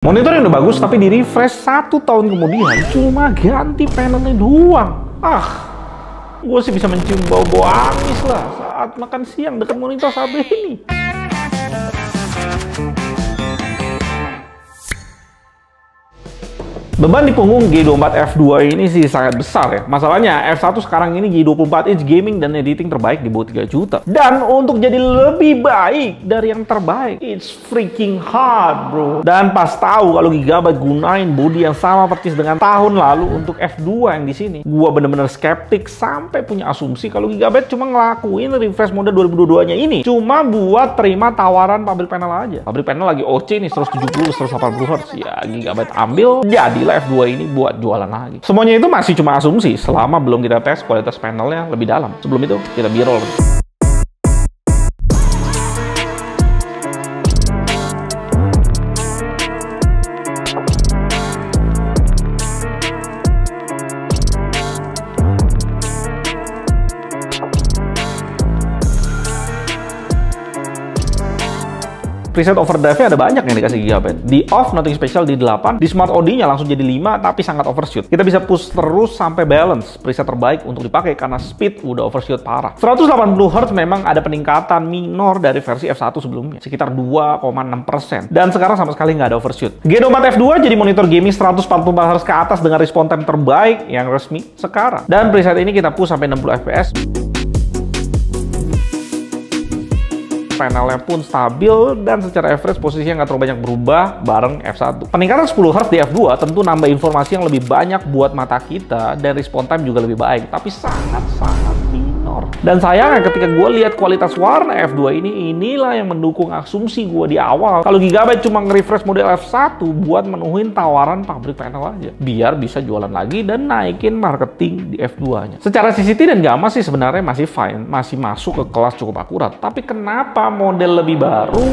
Monitor yang udah bagus tapi di refresh 1 tahun kemudian cuma ganti panelnya doang. Gue sih bisa mencium bau-bau amis lah saat makan siang dekat monitor satu ini. Beban di punggung G24 F2 ini sih sangat besar ya. Masalahnya F1 sekarang ini G24 inch gaming dan editing terbaik di bawah 3 juta. Dan untuk jadi lebih baik dari yang terbaik, it's freaking hard bro. Dan pas tahu kalau Gigabyte gunain body yang sama persis dengan tahun lalu untuk F2 yang di sini, gua bener-bener skeptik sampai punya asumsi kalau Gigabyte cuma ngelakuin refresh mode 2022-nya ini cuma buat terima tawaran pabrik panel aja. Pabrik panel lagi OC nih 170, 180 Hz. Ya Gigabyte ambil, jadilah F2 ini buat jualan lagi. Semuanya itu masih cuma asumsi selama belum kita tes kualitas panelnya lebih dalam. Sebelum itu kita B-roll. Preset overdrive-nya ada banyak yang dikasih Gigabyte. Di off, nothing special di 8. Di smart OD-nya langsung jadi 5, tapi sangat overshoot. Kita bisa push terus sampai balance. Preset terbaik untuk dipakai karena speed udah overshoot parah. 180 Hz memang ada peningkatan minor dari versi F1 sebelumnya. Sekitar 2,6%. Dan sekarang sama sekali nggak ada overshoot. G24 F2 jadi monitor gaming 144 Hz ke atas dengan respon time terbaik yang resmi sekarang. Dan preset ini kita push sampai 60 fps. Panelnya pun stabil dan secara average posisinya nggak terlalu banyak berubah bareng F1. Peningkatan 10 Hz di F2 tentu nambah informasi yang lebih banyak buat mata kita dan respon time juga lebih baik, tapi sangat-sangat minor. Dan sayangnya ketika gue lihat kualitas warna F2 ini, inilah yang mendukung asumsi gue di awal kalau Gigabyte cuma nge-refresh model F1 buat menuhin tawaran pabrik panel aja biar bisa jualan lagi dan naikin marketing di F2-nya. Secara CCT dan gamma sih sebenarnya masih fine, masih masuk ke kelas cukup akurat, tapi kenapa model lebih baru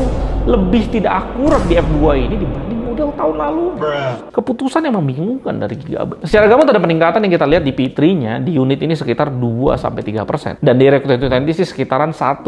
lebih tidak akurat di F2 ini dibanding model tahun lalu? Keputusan yang membingungkan dari Gigabyte. Secara gamut ada peningkatan yang kita lihat di P3-nya di unit ini sekitar 2-3%. Dan di Recording 2020 sih sekitaran 1%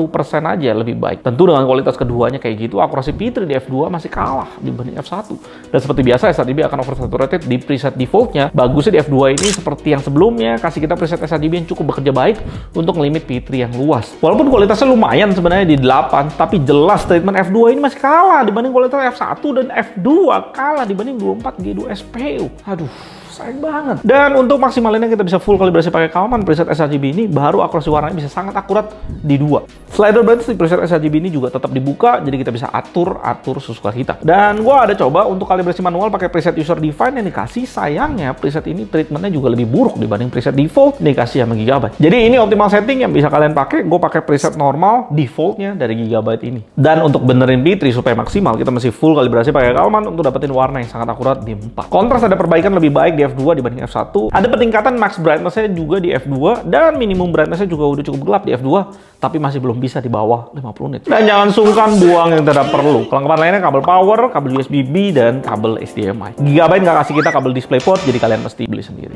aja lebih baik. Tentu dengan kualitas keduanya kayak gitu, akurasi P3 di F2 masih kalah dibanding F1. Dan seperti biasa sRGB akan oversaturated di preset defaultnya. Bagusnya di F2 ini seperti yang sebelumnya, kasih kita preset sRGB yang cukup bekerja baik untuk ngelimit P3 yang luas. Walaupun kualitasnya lumayan sebenarnya di 8, tapi jelas treatment F2 ini masih kalah dibanding kualitas F1 dan F2 kalah dibanding 24 G2 SPU. Aduh, sayang banget. Dan untuk maksimalinnya kita bisa full kalibrasi pakai Kalman preset sRGB ini, baru akurasi warnanya bisa sangat akurat di 2. Slider brightness di preset sRGB ini juga tetap dibuka, jadi kita bisa atur sesuka kita. Dan gua ada coba untuk kalibrasi manual pakai preset user define yang dikasih, sayangnya preset ini treatmentnya juga lebih buruk dibanding preset default dikasih sama Gigabyte. Jadi ini optimal setting yang bisa kalian pakai. Gue pakai preset normal defaultnya dari Gigabyte ini. Dan untuk benerin P3 supaya maksimal, kita masih full kalibrasi pakai Kalman untuk dapetin warna yang sangat akurat di 4. Kontras ada perbaikan lebih baik di F2 dibanding F1. Ada peningkatan max brightness-nya juga di F2 dan minimum brightness-nya juga udah cukup gelap di F2, tapi masih belum bisa di bawah 50 nit. Dan jangan sungkan buang yang tidak perlu. Kelengkapan lainnya kabel power, kabel USB-B, dan kabel HDMI. Gigabyte nggak kasih kita kabel DisplayPort, jadi kalian mesti beli sendiri.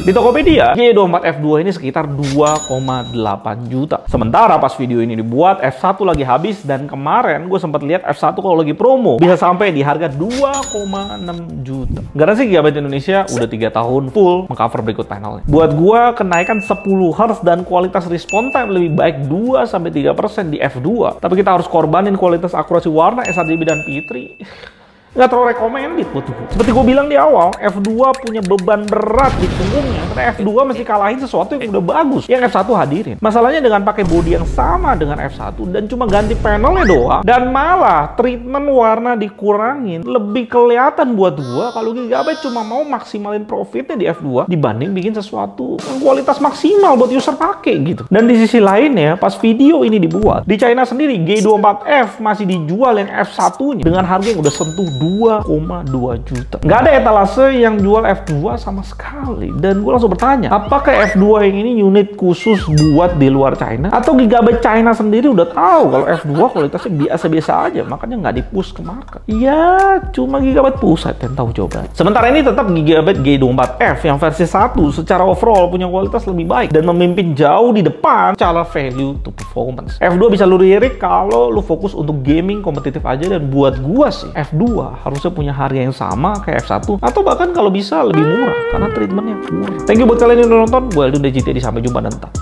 Di Tokopedia, G24 F2 ini sekitar 2,8 juta. Sementara pas video ini dibuat, F1 lagi habis dan kemarin gue sempat lihat F1 kalau lagi promo bisa sampai di harga 2,6 juta. Garansi Gigabyte Indonesia udah 3 tahun full mengcover berikut panelnya. Buat gue kenaikan 10 Hz dan kualitas respon time lebih baik 2-3% di F2. Tapi kita harus korbanin kualitas akurasi warna sRGB dan P3. Nggak terlalu recommended buat gue. Seperti gue bilang di awal, F2 punya beban berat di punggungnya karena F2 mesti kalahin sesuatu yang udah bagus yang F1 hadirin. Masalahnya dengan pakai body yang sama dengan F1 dan cuma ganti panelnya doang, dan malah treatment warna dikurangin, lebih kelihatan buat gue kalau Gigabyte cuma mau maksimalin profitnya di F2 dibanding bikin sesuatu yang kualitas maksimal buat user pakai gitu. Dan di sisi lainnya, pas video ini dibuat di China sendiri, G24F masih dijual yang F1-nya dengan harga yang udah sentuh 2,2 juta. Nggak ada etalase yang jual F2 sama sekali. Dan gue langsung bertanya, apakah F2 yang ini unit khusus buat di luar China? Atau Gigabyte China sendiri udah tahu kalau F2 kualitasnya biasa-biasa aja, makanya nggak di-push ke market? Ya, cuma Gigabyte pusat yang tahu jawaban. Sementara ini tetap Gigabyte G24F yang versi 1 secara overall punya kualitas lebih baik dan memimpin jauh di depan secara value to performance. F2 bisa lu lirik kalau lu fokus untuk gaming kompetitif aja, dan buat gua sih F2 harusnya punya harga yang sama kayak F1 atau bahkan kalau bisa lebih murah karena treatmentnya murah. Thank you buat kalian yang udah nonton. Gue Aldun dari GT, sampai jumpa dan tetap